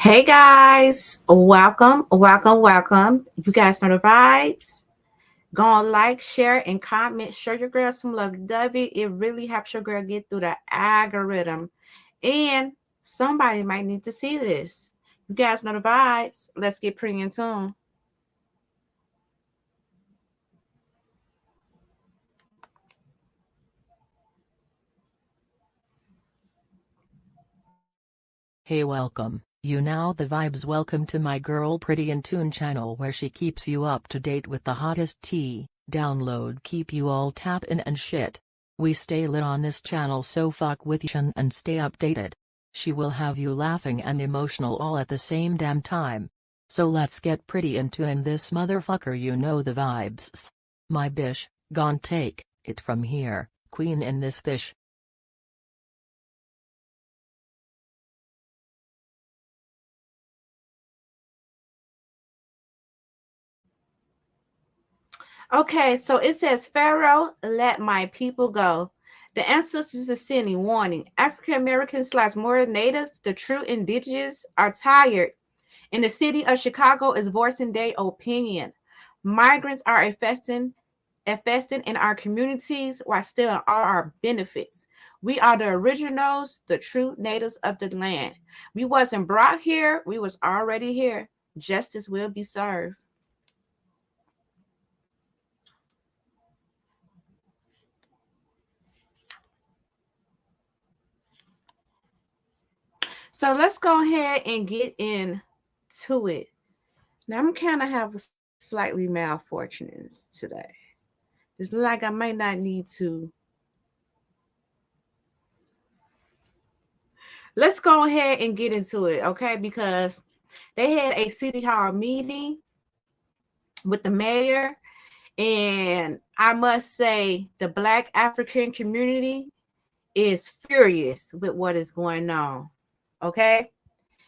Hey guys, welcome. You guys know the vibes. Go on, like, share, and comment. Show your girl some lovey-dovey. It really helps your girl get through the algorithm. And somebody might need to see this. You guys know the vibes. Let's get pretty in tune. Hey, welcome. You now the vibes. Welcome to my girl Pretty in Tune channel, where she keeps you up to date with the hottest tea. Download keep you all tappin' and shit. We stay lit on this channel, so fuck with you and stay updated. She will have you laughing and emotional all at the same damn time. So let's get pretty in tune in this motherfucker. You know the vibes. My bish, gon' take it from here, queen in this bish. Okay, so it says, Pharaoh, let my people go. The ancestors are sending warning. African Americans / more natives, the true indigenous, are tired. And the city of Chicago is voicing their opinion. Migrants are infesting in our communities while stealing all our benefits. We are the originals, the true natives of the land. We wasn't brought here, we was already here. Justice will be served. So let's go ahead and get into it. Now I'm kind of have a slightly malfortunes today. It's like I might not need to. Let's go ahead and get into it, okay? Because they had a city hall meeting with the mayor, and I must say the Black African community is furious with what is going on, okay?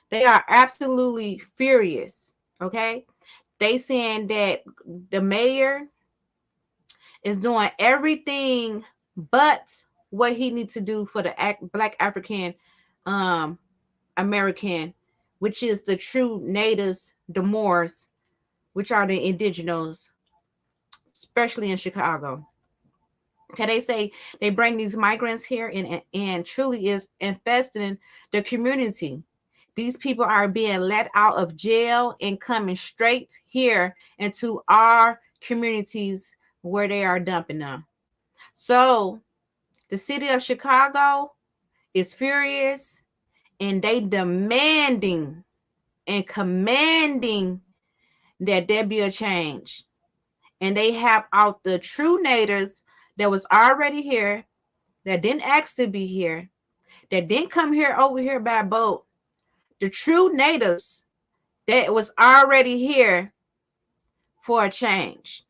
They are absolutely furious, okay? They saying that the mayor is doing everything but what he needs to do for the Black African American, which is the true natives, the Moors, which are the indigenous, especially in Chicago. Okay, they say they bring these migrants here and truly is infesting the community. These people are being let out of jail and coming straight here into our communities where they are dumping them. So the city of Chicago is furious, and they demanding and commanding that there be a change. And they have out the true natives that was already here, that didn't ask to be here, that didn't come here over here by boat. The true natives that was already here for a change.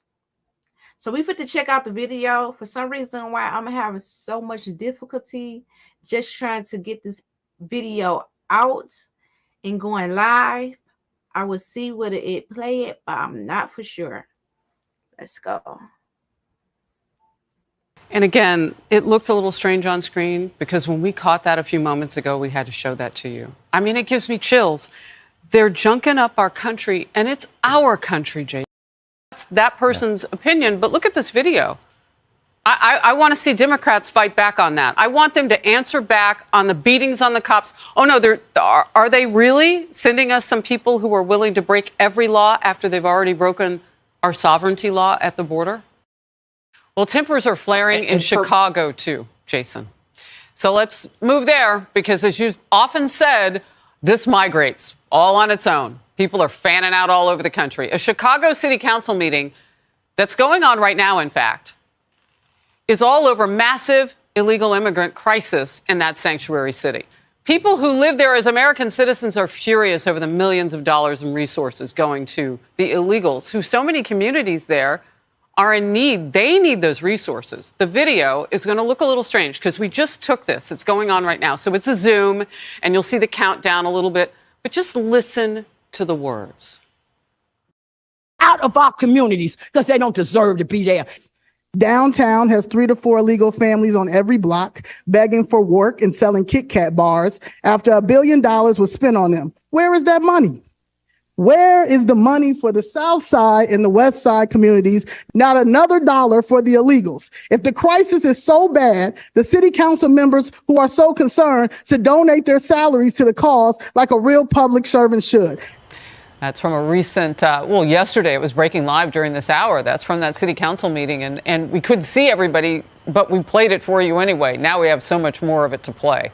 So we put to check out the video. For some reason why I'm having so much difficulty just trying to get this video out and going live. I will see whether it play it, but I'm not for sure. Let's go. And again, it looked a little strange on screen because when we caught that a few moments ago, we had to show that to you. I mean, it gives me chills. They're junking up our country, and it's our country, Jay. That's that person's opinion, but look at this video. I want to see Democrats fight back on that. I want them to answer back on the beatings on the cops. Oh, no, are they really sending us some people who are willing to break every law after they've already broken our sovereignty law at the border? Well, tempers are flaring in Chicago, too, Jason. So let's move there because, as you often said, this migrates all on its own. People are fanning out all over the country. A Chicago City Council meeting that's going on right now, in fact, is all over massive illegal immigrant crisis in that sanctuary city. People who live there as American citizens are furious over the millions of dollars in resources going to the illegals, who so many communities there are in need. They need those resources. The video is going to look a little strange because we just took this. It's going on right now. So it's a Zoom, and you'll see the countdown a little bit. But just listen to the words. Out of our communities because they don't deserve to be there. Downtown has 3 to 4 illegal families on every block begging for work and selling Kit Kat bars after $1 billion was spent on them. Where is that money? Where is the money for the South Side and the West Side communities? Not another dollar for the illegals. If the crisis is so bad, the city council members who are so concerned should donate their salaries to the cause like a real public servant should. That's from a recent, yesterday it was breaking live during this hour. That's from that city council meeting. And we couldn't see everybody, but we played it for you anyway. Now we have so much more of it to play.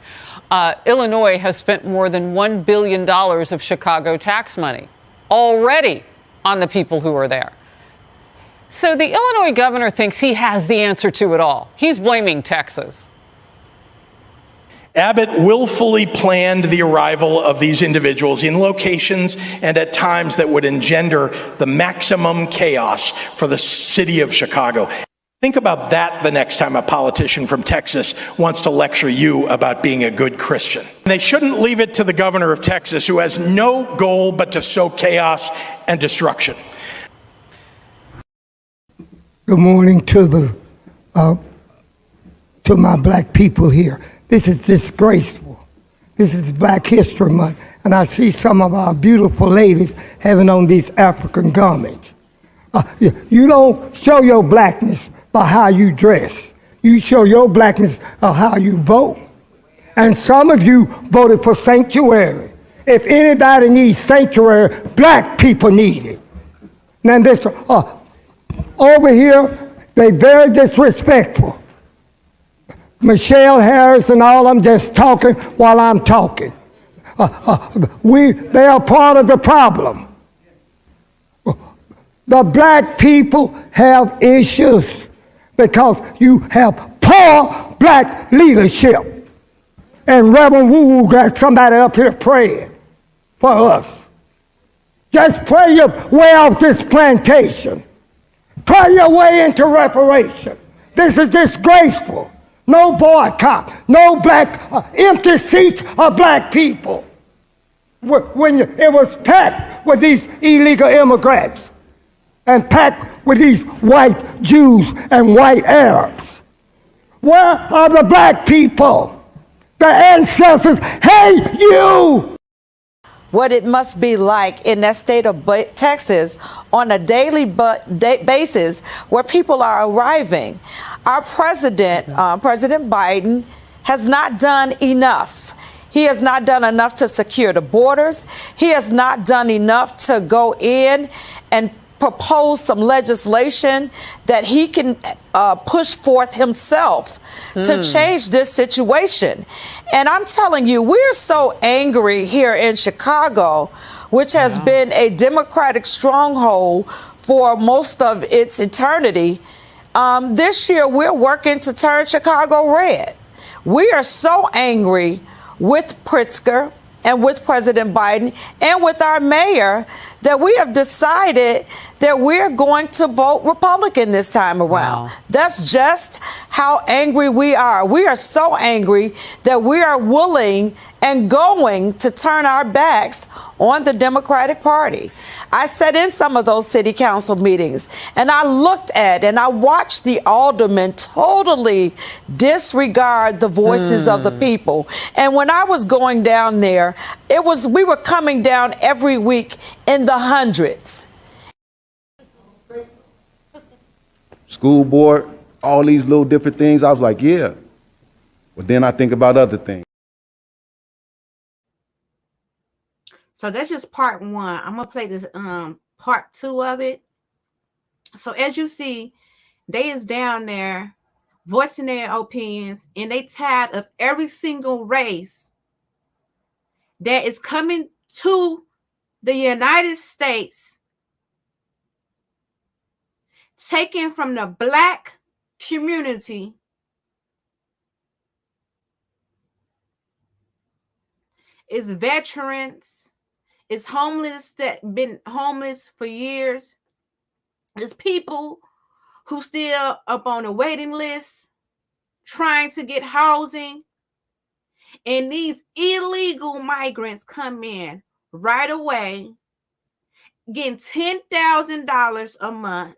Illinois has spent more than $1 billion of Chicago tax money already on the people who are there. So the Illinois governor thinks he has the answer to it all. He's blaming Texas. Abbott willfully planned the arrival of these individuals in locations and at times that would engender the maximum chaos for the city of Chicago. Think about that the next time a politician from Texas wants to lecture you about being a good Christian. They shouldn't leave it to the governor of Texas, who has no goal but to sow chaos and destruction. Good morning to my black people here. This is disgraceful. This is Black History Month, and I see some of our beautiful ladies having on these African garments. You don't show your blackness by how you dress. You show your blackness by how you vote. And some of you voted for sanctuary. If anybody needs sanctuary, black people need it. Now this, over here, they very disrespectful. Michelle Harris and all of them just talking while I'm talking. They are part of the problem. The black people have issues because you have poor black leadership. And Reverend Wu got somebody up here praying for us. Just pray your way off this plantation. Pray your way into reparation. This is disgraceful. No boycott, no black, empty seats of black people. When it was packed with these illegal immigrants and packed with these white Jews and white Arabs. Where are the black people? The ancestors hate you. What it must be like in that state of Texas on a daily basis where people are arriving. Our president, President Biden, has not done enough. He has not done enough to secure the borders. He has not done enough to go in and propose some legislation that he can push forth himself to change this situation. And I'm telling you, we're so angry here in Chicago, which has been a Democratic stronghold for most of its eternity. This year, we're working to turn Chicago red. We are so angry with Pritzker and with President Biden and with our mayor that we have decided that we're going to vote Republican this time around. Wow. That's just how angry we are. We are so angry that we are willing and going to turn our backs on the Democratic Party. I sat in some of those city council meetings and I looked at and I watched the aldermen totally disregard the voices of the people. And when I was going down there, we were coming down every week in the hundreds. School board, all these little different things. I was like, yeah. But then I think about other things. So that's just part one. I'm gonna play this part two of it. So as you see, they is down there voicing their opinions, and they tired of every single race that is coming to the United States, taken from the black community, is veterans, it's homeless that been homeless for years, it's people who still up on a waiting list trying to get housing, and these illegal migrants come in right away getting $10,000 a month,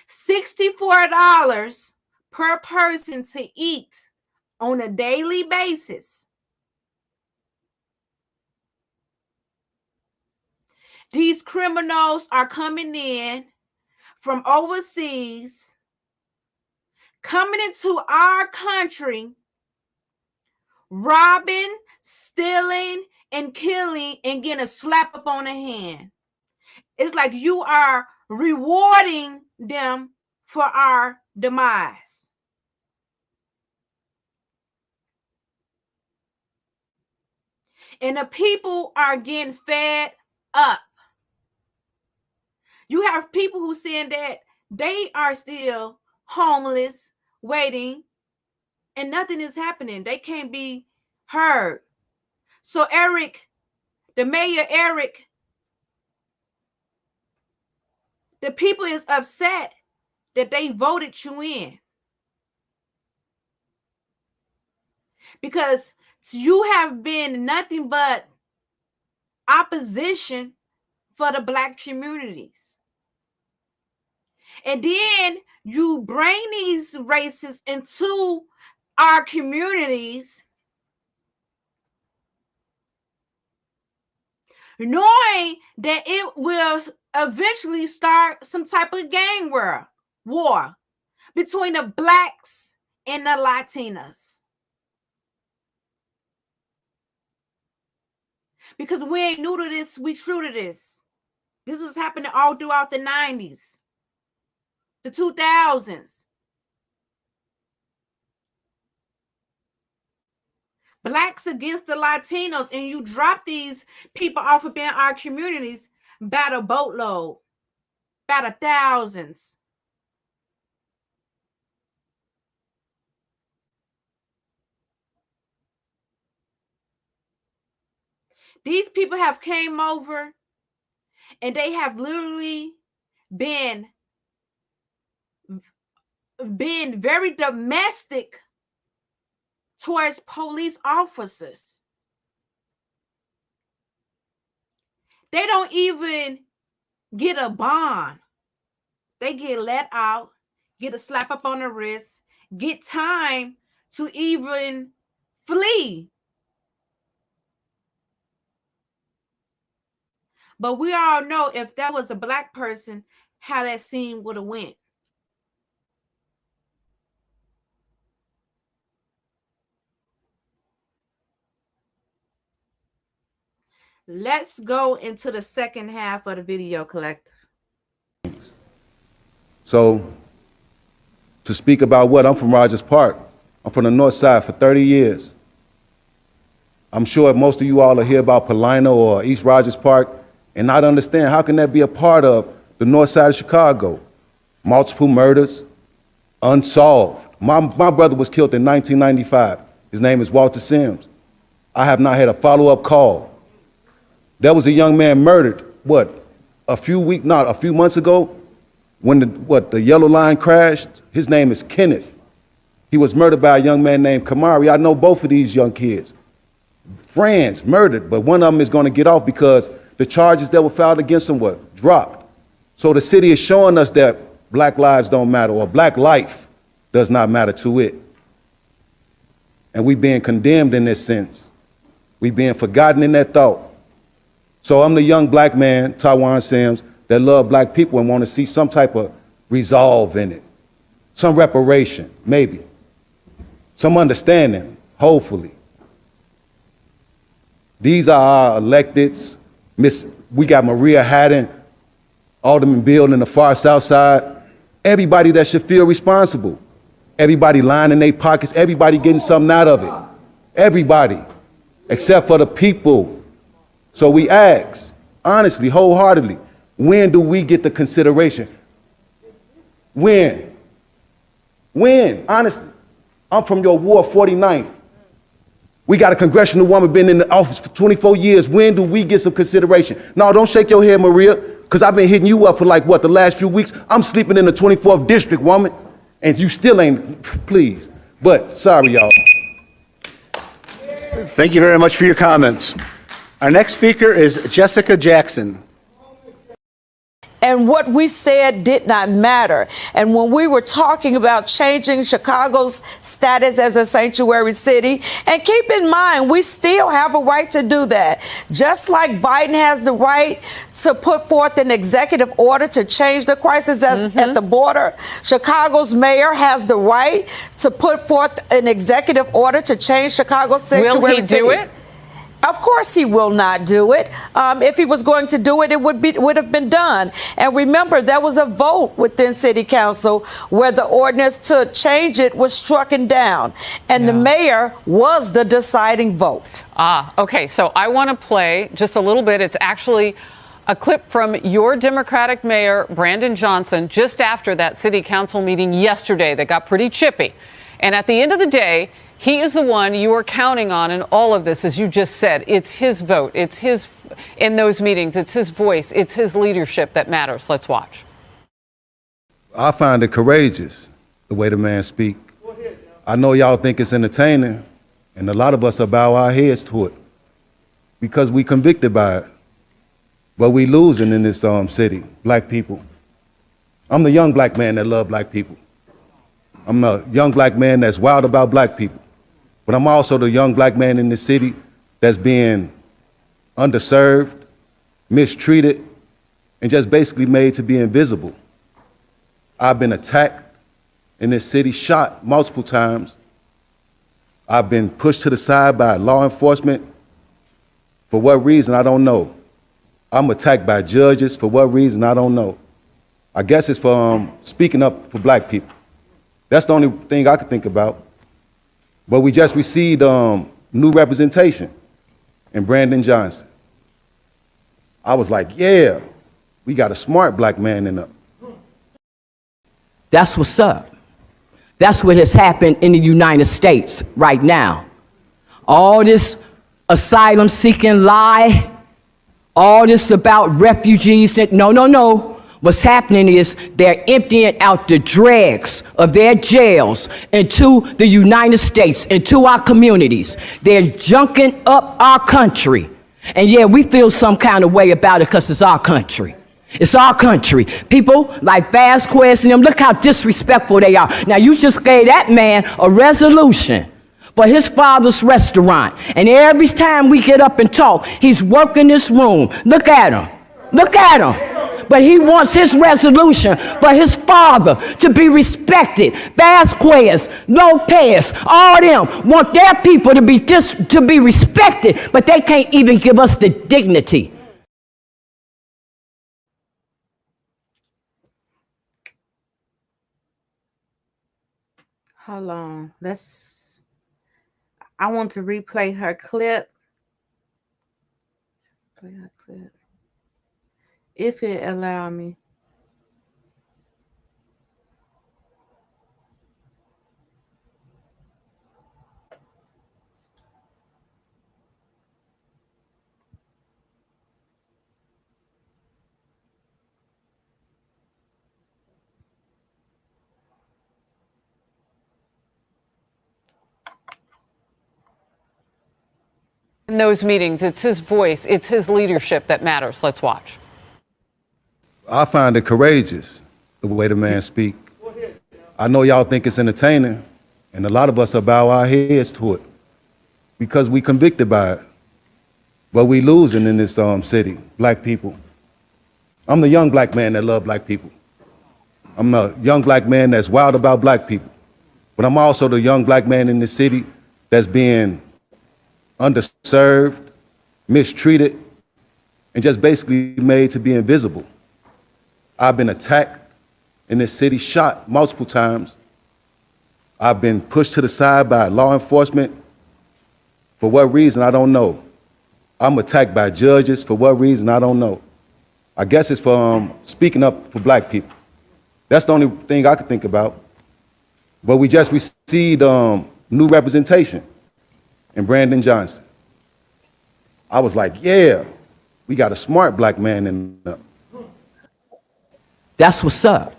$64 per person to eat on a daily basis. These criminals are coming in from overseas, coming into our country, robbing, stealing, and killing, and getting a slap up on the hand. It's like you are rewarding them for our demise. And the people are getting fed up. You have people who saying that they are still homeless, waiting, and nothing is happening. They can't be heard. So Eric, the mayor Eric, the people is upset that they voted you in. Because you have been nothing but opposition for the Black communities. And then you bring these races into our communities, knowing that it will eventually start some type of gang war between the Blacks and the Latinas. Because we ain't new to this, we true to this. This was happening all throughout the 90s, the 2000s. Blacks against the Latinos, and you drop these people off of in our communities by the boatload, by the thousands. These people have came over and they have literally been very domestic towards police officers. They don't even get a bond. They get let out, get a slap up on the wrist, get time to even flee. But we all know if that was a Black person, how that scene would have went. Let's go into the second half of the video collective. So, to speak about what, I'm from Rogers Park. I'm from the north side for 30 years. I'm sure most of you all are here about Paulina or East Rogers Park and not understand how can that be a part of the north side of Chicago. Multiple murders, unsolved. My brother was killed in 1995. His name is Walter Sims. I have not had a follow-up call. There was a young man murdered, a few months ago when the yellow line crashed. His name is Kenneth. He was murdered by a young man named Kamari. I know both of these young kids. Friends murdered, but one of them is going to get off because the charges that were filed against him were dropped. So the city is showing us that Black lives don't matter, or Black life does not matter to it. And we being condemned in this sense. We being forgotten in that thought. So I'm the young Black man, Taiwan Sims, that love Black people and want to see some type of resolve in it. Some reparation, maybe. Some understanding, hopefully. These are our electeds. We got Maria Haddon, Alderman Bill in the far south side. Everybody that should feel responsible. Everybody lining their pockets, everybody getting something out of it. Everybody, except for the people. So we ask, honestly, wholeheartedly, when do we get the consideration? When? Honestly. I'm from your Ward 49th. We got a congressional woman been in the office for 24 years. When do we get some consideration? No, don't shake your head, Maria, because I've been hitting you up for the last few weeks. I'm sleeping in the 24th district, woman, and you still ain't, please. But sorry, y'all. Thank you very much for your comments. Our next speaker is Jessica Jackson. and what we said did not matter. And when we were talking about changing Chicago's status as a sanctuary city, and keep in mind, we still have a right to do that. Just like Biden has the right to put forth an executive order to change the crisis at the border, Chicago's mayor has the right to put forth an executive order to change Chicago's sanctuary city. Will he do it? Of course he will not do it. If he was going to do it, it would have been done. And remember, there was a vote within City Council where the ordinance to change it was strucken down. And the mayor was the deciding vote. Okay. So I want to play just a little bit. It's actually a clip from your Democratic mayor, Brandon Johnson, just after that City Council meeting yesterday that got pretty chippy. And at the end of the day, he is the one you are counting on in all of this, as you just said. It's his vote. It's his, in those meetings, it's his voice. It's his leadership that matters. Let's watch. I find it courageous, the way the man speak. I know y'all think it's entertaining, and a lot of us bow our heads to it because we convicted by it. But we losing in this city, black people. I'm the young black man that love black people. I'm a young black man that's wild about black people. But I'm also the young black man in this city that's being underserved, mistreated, and just basically made to be invisible. I've been attacked in this city, shot multiple times. I've been pushed to the side by law enforcement. For what reason, I don't know. I'm attacked by judges. For what reason, I don't know. I guess it's for speaking up for black people. That's the only thing I could think about. But we just received new representation in Brandon Johnson. I was like, yeah, we got a smart black man in there. That's what's up. That's what has happened in the United States right now. All this asylum seeking lie, all this about refugees, no. What's happening is they're emptying out the dregs of their jails into the United States, into our communities. They're junking up our country. And yeah, we feel some kind of way about it because it's our country. It's our country. People like Vasquez and them, look how disrespectful they are. Now, you just gave that man a resolution for his father's restaurant. And every time we get up and talk, he's working this room. Look at him. Look at him. But he wants his resolution for his father to be respected. Vasquez, Lopez, all them want their people to be respected, but they can't even give us the dignity. Hold on. I want to replay her clip. Play her clip. If it allow me. In those meetings, it's his voice. It's his leadership that matters. Let's watch. I find it courageous, the way the man speak. I know y'all think it's entertaining, and a lot of us bow our heads to it because we convicted by it. But we losing in this city, black people. I'm the young black man that love black people. I'm a young black man that's wild about black people. But I'm also the young black man in this city that's being underserved, mistreated, and just basically made to be invisible. I've been attacked in this city, shot multiple times. I've been pushed to the side by law enforcement. For what reason, I don't know. I'm attacked by judges. For what reason, I don't know. I guess it's for speaking up for black people. That's the only thing I could think about. But we just received new representation in Brandon Johnson. I was like, yeah, we got a smart black man in there. That's what's up.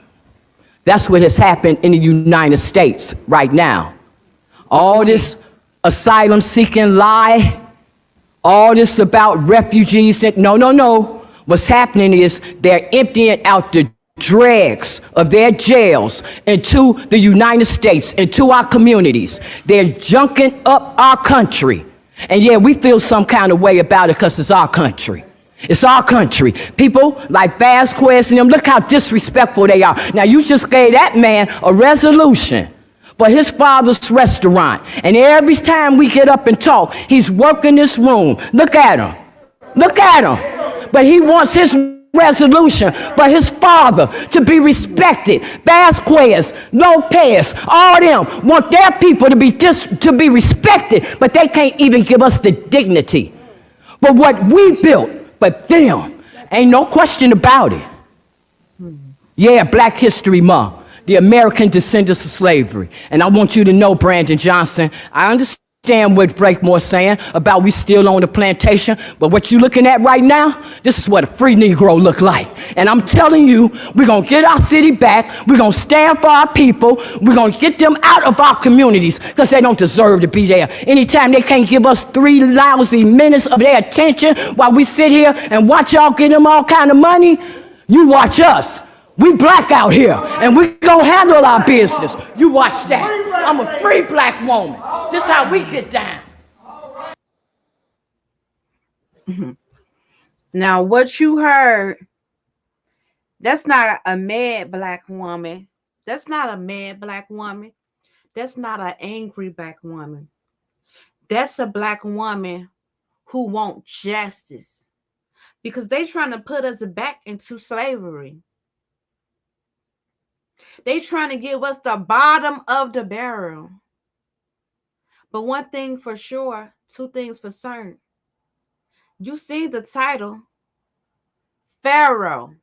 That's what has happened in the United States right now. All this asylum seeking lie, all this about refugees, no. What's happening is they're emptying out the dregs of their jails into the United States, into our communities. They're junking up our country. And yeah, we feel some kind of way about it because it's our country. It's our country. People like Vasquez and them, look how disrespectful they are. Now, you just gave that man a resolution for his father's restaurant. And every time we get up and talk, he's working this room. Look at him. Look at him. But he wants his resolution for his father to be respected. Vasquez, Lopez, all them want their people to be respected, but they can't even give us the dignity for what we built. But them, ain't no question about it. Yeah, Black History Month, the American descendants of slavery. And I want you to know, Brandon Johnson, I understand what Breakmore's saying about we still on the plantation, but what you looking at right now, this is what a free Negro look like. And I'm telling you, we're going to get our city back. We're going to stand for our people. We're going to get them out of our communities because they don't deserve to be there. Anytime they can't give us 3 lousy minutes of their attention while we sit here and watch y'all get them all kind of money, you watch us. We black out here, and we gonna handle our business. You watch that. I'm a free black woman. This is how we get down. Now, what you heard, that's not a mad black woman. That's not a mad black woman. That's not an angry black woman. That's a black woman who wants justice because they trying to put us back into slavery. They trying to give us the bottom of the barrel. But one thing for sure, 2 things for certain. You see the title, Pharaoh,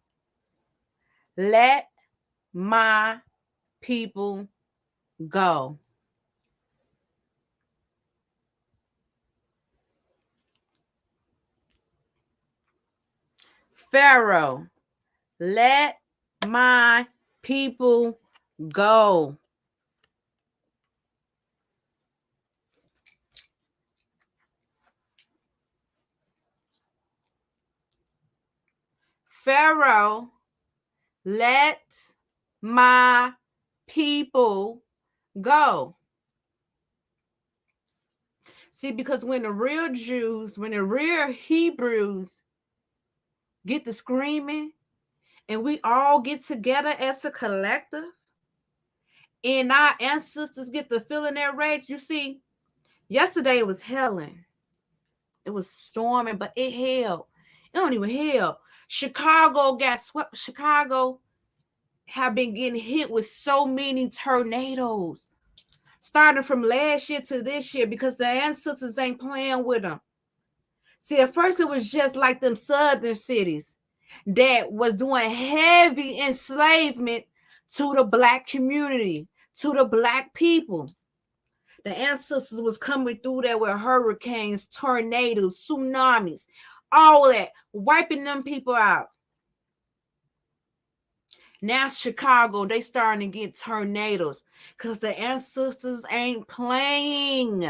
let my people go. Pharaoh, let my people go. Pharaoh, let my people go. See, because when the real Jews, when the real Hebrews get to screaming, and we all get together as a collective, and our ancestors get to feeling their rage. You see, yesterday it was hailing. It was storming, but it held. It don't even hail. Chicago got swept. Chicago have been getting hit with so many tornadoes, starting from last year to this year, because the ancestors ain't playing with them. See, at first it was just like them southern cities that was doing heavy enslavement to the black community, to the black people. The ancestors was coming through there with hurricanes, tornadoes, tsunamis, all that, wiping them people out. Now Chicago, they starting to get tornadoes because the ancestors ain't playing.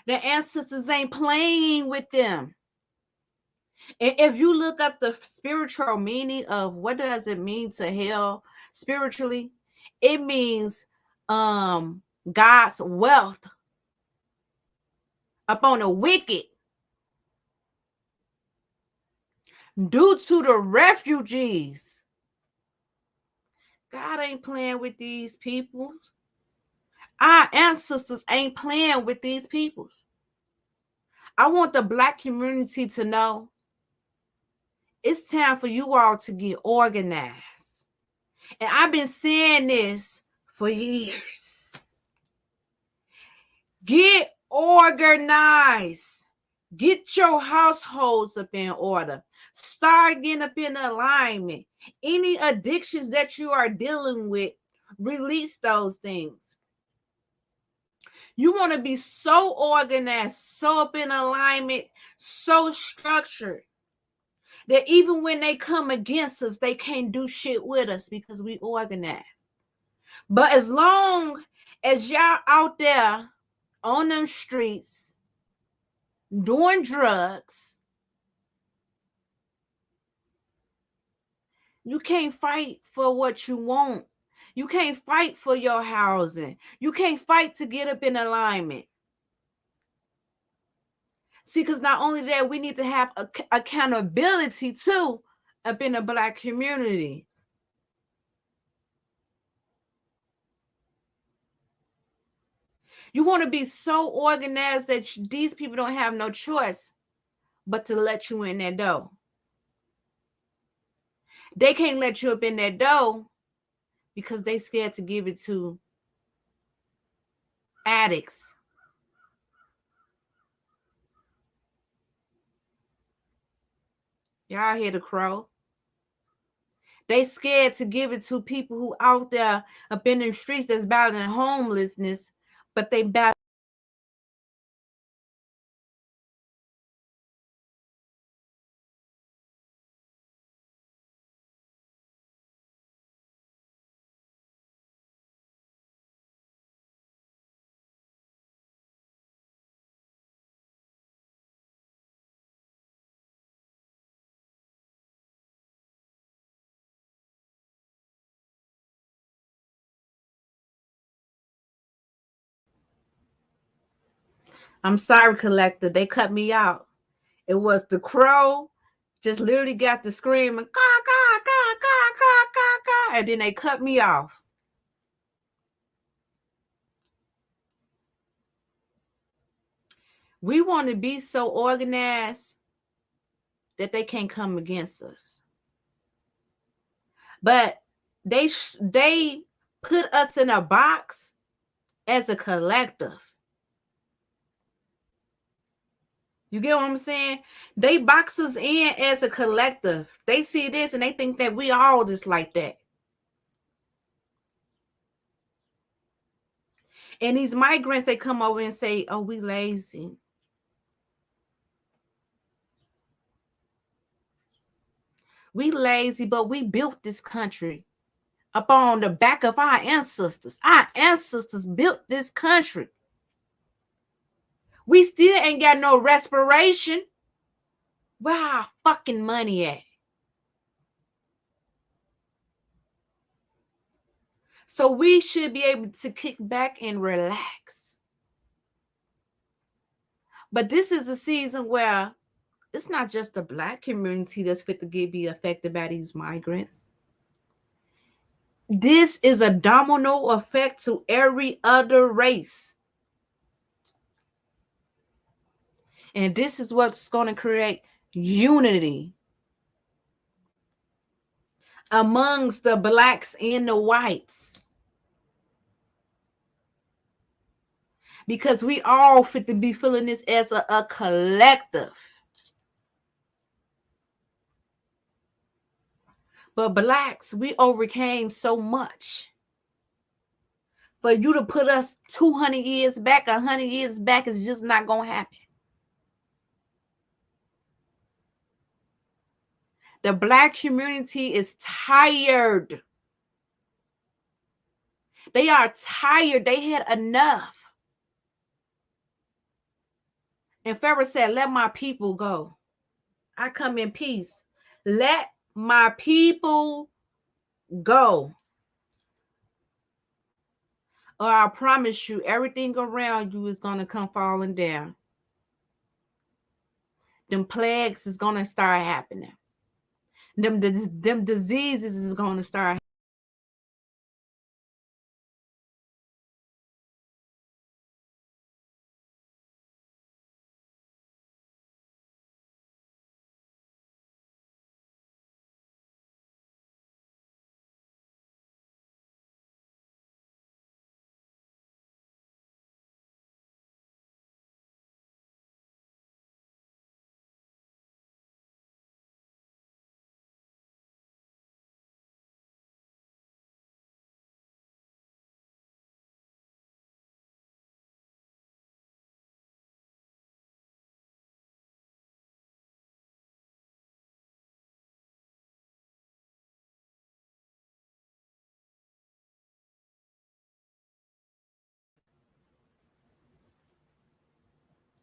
The ancestors ain't playing with them. And if you look up the spiritual meaning of what does it mean to hell spiritually, it means God's wealth upon the wicked due to the refugees. God ain't playing with these people. Our ancestors ain't playing with these peoples. I want the black community to know it's time for you all to get organized. And I've been saying this for years. Get organized. Get your households up in order. Start getting up in alignment. Any addictions that you are dealing with, release those things. You want to be so organized, so up in alignment, so structured that even when they come against us, they can't do shit with us because we organized. But as long as y'all out there on them streets doing drugs, You can't fight for what you want. You can't fight for your housing. You can't fight to get up in alignment. See, because not only that, we need to have accountability too up in the Black community. You want to be so organized that these people don't have no choice but to let you in that door. They can't let you up in that door because they scared to give it to addicts. Y'all hear the crow? They scared to give it to people who out there up in the streets that's battling homelessness, but they battle. I'm sorry, collector. They cut me out. It was the crow just literally got the screaming, caw, caw, caw, caw, caw, caw, caw, and then they cut me off. We want to be so organized that they can't come against us. But they put us in a box as a collective. You get what I'm saying? They box us in as a collective. They see this and they think that we all just like that. And these migrants, they come over and say, oh, we lazy. We lazy, but we built this country up on the back of our ancestors. Our ancestors built this country. We still ain't got no respiration. Where our fucking money at? So we should be able to kick back and relax. But this is a season where it's not just the Black community that's fit to be affected by these migrants. This is a domino effect to every other race. And this is what's going to create unity amongst the Blacks and the whites. Because we all fit to be feeling this as a collective. But Blacks, we overcame so much. For you to put us 200 years back, 100 years back is just not going to happen. The Black community is tired. They are tired. They had enough. And Pharaoh said, let my people go. I come in peace. Let my people go. Or I promise you, everything around you is going to come falling down. Them plagues is going to start happening. Them diseases is going to start.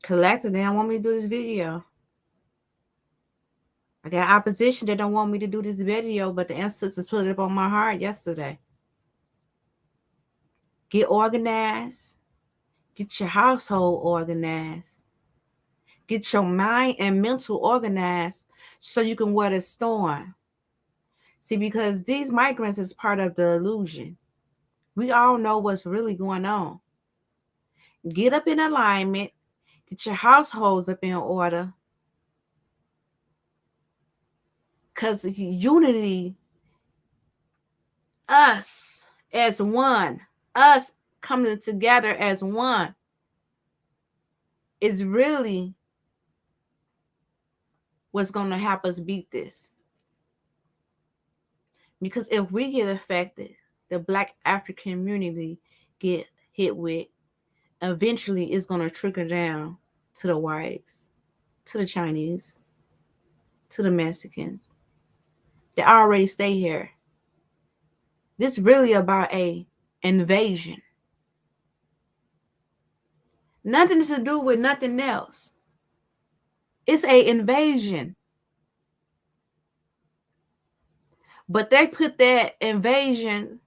Collective, they don't want me to do this video. I got opposition that don't want me to do this video, but the ancestors put it up on my heart yesterday. Get organized. Get your household organized. Get your mind and mental organized so you can weather the storm. See, because these migrants is part of the illusion. We all know what's really going on. Get up in alignment. Get your households up in order. Because unity, us as one, us coming together as one, is really what's going to help us beat this. Because if we get affected, the Black African community get hit with, eventually it's going to trickle down to the whites, to the Chinese, to the Mexicans. They already stay here. This really about a invasion. Nothing to do with nothing else. It's a invasion. But they put that invasion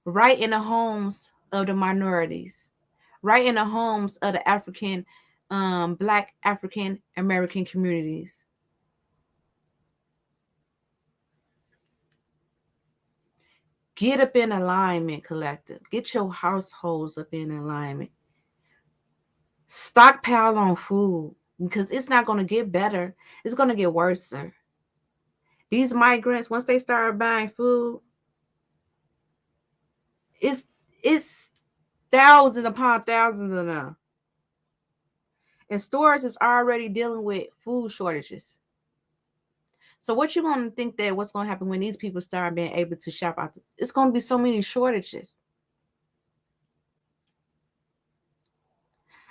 right in the homes of the minorities, right in the homes of the African, Black African American communities. Get up in alignment, collective. Get your households up in alignment. Stockpile on food, because it's not going to get better. It's going to get worse. These migrants, once they start buying food, it's thousands upon thousands of them. And stores is already dealing with food shortages. So what you going to think that what's going to happen when these people start being able to shop out? It's going to be so many shortages.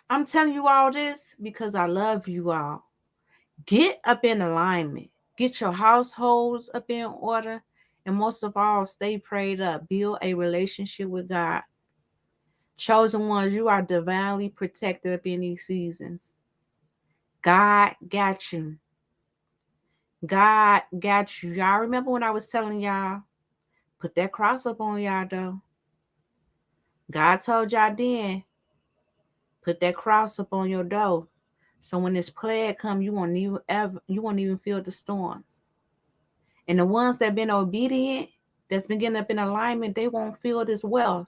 I'm telling you all this because I love you all. Get up in alignment. Get your households up in order. And most of all, stay prayed up. Build a relationship with God. Chosen ones, you are divinely protected up in these seasons. God got you. God got you. Y'all remember when I was telling y'all, put that cross up on y'all though. God told y'all then, put that cross up on your door. So when this plague come, you won't even feel the storms. And the ones that have been obedient, that's been getting up in alignment, they won't feel this wealth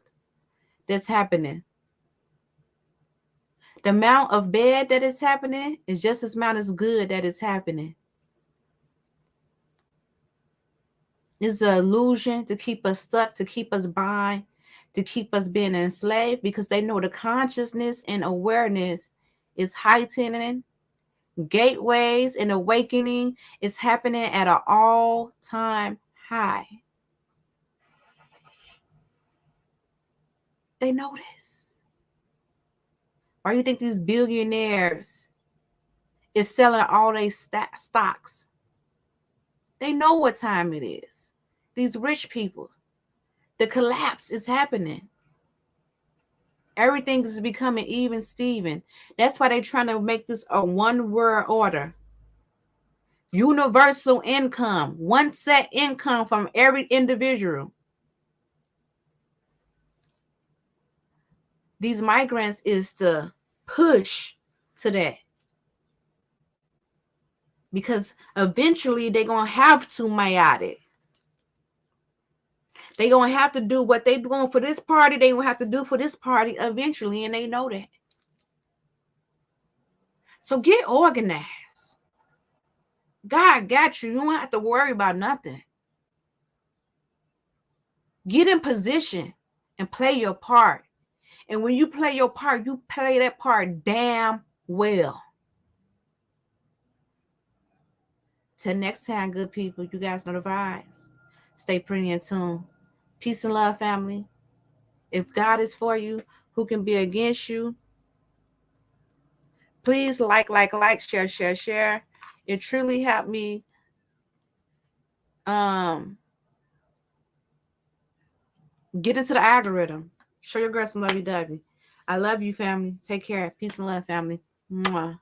that's happening. The amount of bad that is happening is just as amount as good that is happening. It's an illusion to keep us stuck, to keep us bind, to keep us being enslaved, because they know the consciousness and awareness is heightening. Gateways and awakening is happening at an all-time high. They know this. Why do you think these billionaires is selling all their stocks? They know what time it is. These rich people. The collapse is happening. Everything is becoming even Steven. That's why they're trying to make this a one-world order. Universal income. One set income from every individual. These migrants is to push to that. Because eventually they're going to have to mayat it. They're going to have to do what they're doing for this party. They're going to have to do for this party eventually, and they know that. So get organized. God got you. You don't have to worry about nothing. Get in position and play your part. And when you play your part, you play that part damn well. Till next time, good people, you guys know the vibes. Stay pretty in tune. Peace and love, family. If God is for you, who can be against you? Please like, share. It truly helped me get into the algorithm. Show your girl some lovey-dovey. I love you, family. Take care. Peace and love, family. Mwah.